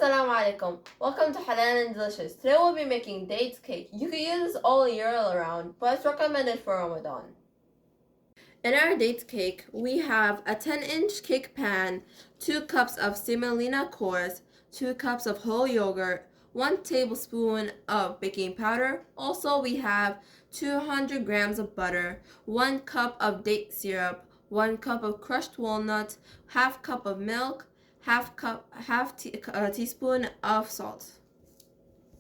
Assalamu alaikum. Welcome to Halal and Delicious. Today we'll be making dates cake. You can use this all year around, but it's recommended for Ramadan. In our dates cake, we have a 10-inch cake pan, 2 cups of semolina coarse, 2 cups of whole yogurt, 1 tablespoon of baking powder. Also, we have 200 grams of butter, 1 cup of date syrup, 1 cup of crushed walnut, half cup of milk, half teaspoon of salt.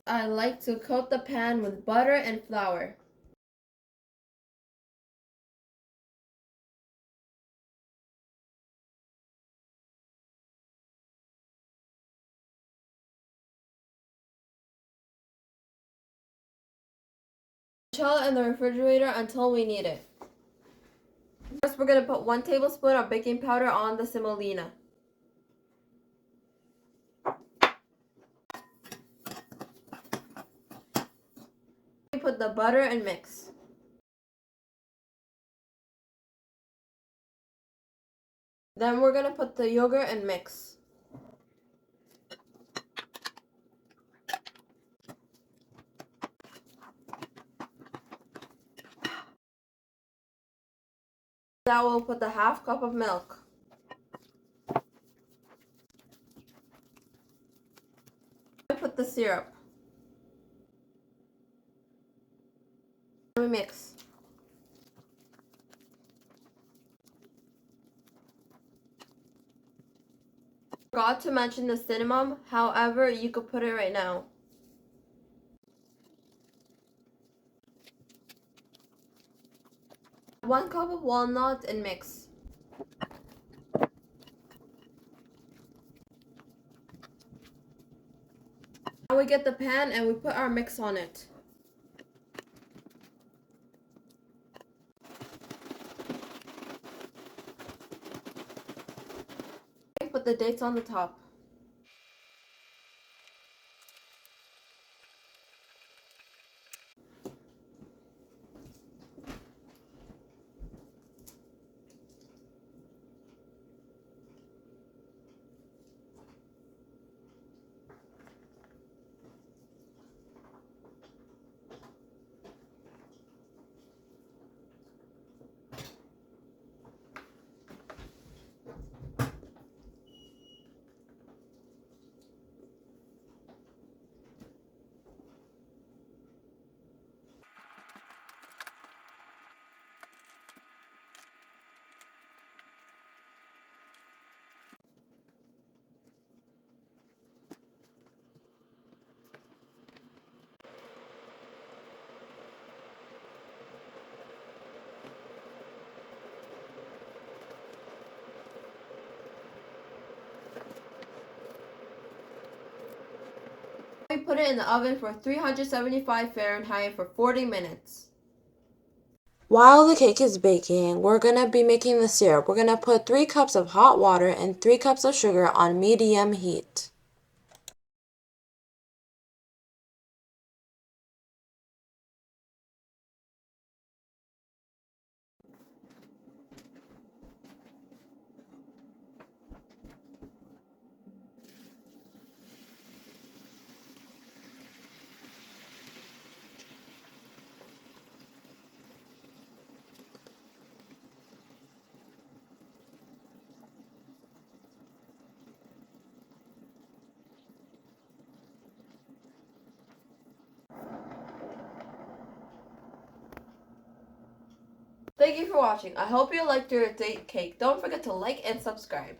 I like to coat the pan with butter and flour. Chill it in the refrigerator until we need it. First, we're going to put 1 tablespoon of baking powder on the semolina. We put the butter and mix. Then we're going to put the yogurt and mix. Now we'll put the half cup of milk. And put the syrup. We mix. Forgot to mention the cinnamon, however, you could put it right now. One cup of walnut and mix. Now we get the pan and we put our mix on it. Put the dates on the top. We put it in the oven for 375 Fahrenheit for 40 minutes. While the cake is baking, we're going to be making the syrup. We're going to put 3 cups of hot water and 3 cups of sugar on medium heat. Thank you for watching. I hope you liked your date cake. Don't forget to like and subscribe.